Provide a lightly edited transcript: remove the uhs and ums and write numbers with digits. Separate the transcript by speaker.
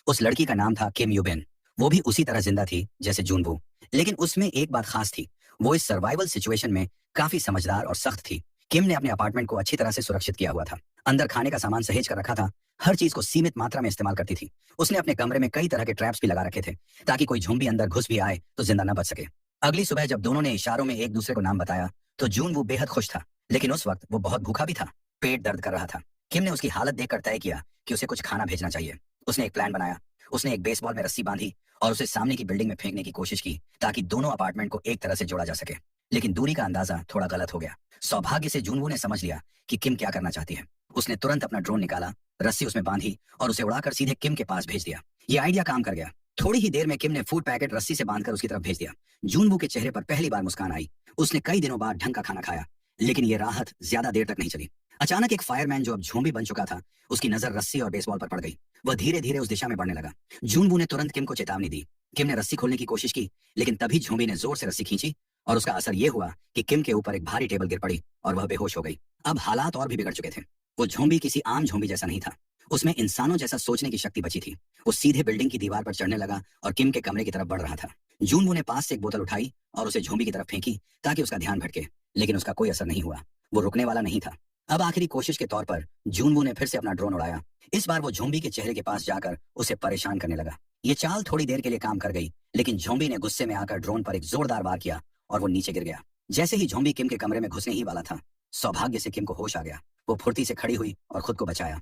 Speaker 1: उस लड़की का नाम था किम यूबिन। वो भी उसी तरह जिंदा थी जैसे जूनबू, लेकिन उसमें एक बात खास थी। वो इस सर्वाइवल सिचुएशन में काफी समझदार और सख्त थी। किम ने अपने अपार्टमेंट को अच्छी तरह से सुरक्षित किया हुआ था। अंदर खाने का सामान सहेज कर रखा था। हर चीज को सीमित मात्रा में इस्तेमाल करती थी। उसने अपने कमरे में कई तरह के ट्रैप्स भी लगा रखे थे, ताकि कोई झुंबी अंदर घुस भी आए तो जिंदा न बच सके। अगली सुबह जब दोनों ने इशारों में एक दूसरे को नाम बताया, तो जून वो बेहद खुश था। लेकिन उस वक्त वो बहुत भूखा भी था। पेट दर्द कर रहा था। किम ने उसकी हालत देखकर तय किया कि उसे कुछ खाना भेजना चाहिए। उसने एक प्लान बनाया। उसने एक बेसबॉल में रस्सी बांधी और उसे सामने की बिल्डिंग में फेंकने की कोशिश की, ताकि दोनों अपार्टमेंट को एक तरह से जोड़ा जा सके। लेकिन दूरी का अंदाजा थोड़ा गलत हो गया। सौभाग्य से जूनवू ने समझ लिया कि किम क्या करना चाहती है। उसने तुरंत अपना ड्रोन निकाला, रस्सी उसमें बांधी और उसे उड़ाकर सीधे किम के पास भेज दिया। ये आइडिया काम कर गया। थोड़ी ही देर में किम ने फूड पैकेट रस्सी से बांधकर उसकी तरफ भेज दिया। जूनवू के चेहरे पर पहली बार मुस्कान आई। उसने कई दिनों बाद ढंग का खाना खाया, लेकिन ये राहत ज्यादा देर तक नहीं चली। अचानक एक फायरमैन जो अब झोंबी बन चुका था, उसकी नजर रस्सी और बेसबॉल पर पड़ गई। वह धीरे धीरे उस दिशा में बढ़ने लगा। जूनबू ने तुरंत किम को चेतावनी दी। किम ने रस्सी खोलने की कोशिश की, लेकिन तभी झोंबी ने जोर से रस्सी खींची और उसका असर यह हुआ कि किम के ऊपर एक भारी टेबल गिर पड़ी और वह बेहोश हो गई। अब हालात और भी बिगड़ चुके थे। वो झोंबी किसी आम झोंबी जैसा नहीं था। उसमें इंसानों जैसा सोचने की शक्ति बची थी। वो सीधे बिल्डिंग की दीवार पर चढ़ने लगा और किम के कमरे की तरफ बढ़ रहा था। जूनबू ने पास से एक बोतल उठाई और उसे झोंबी की तरफ फेंकी, ताकि उसका ध्यान भटके, लेकिन उसका कोई असर नहीं हुआ। वो रुकने वाला नहीं था। अब आखिरी कोशिश के तौर पर जूनबू ने फिर से अपना ड्रोन उड़ाया। इस बार वो झोंबी के चेहरे के पास जाकर उसे परेशान करने लगा। ये चाल थोड़ी देर के लिए काम कर गई, लेकिन झोंबी ने गुस्से में आकर ड्रोन पर एक जोरदार वार किया और वो नीचे गिर गया। जैसे ही झोंबी किम के कमरे में घुसने ही वाला था, सौभाग्य से किम को होश आ गया। वो फुर्ती से खड़ी हुई और खुद को बचाया।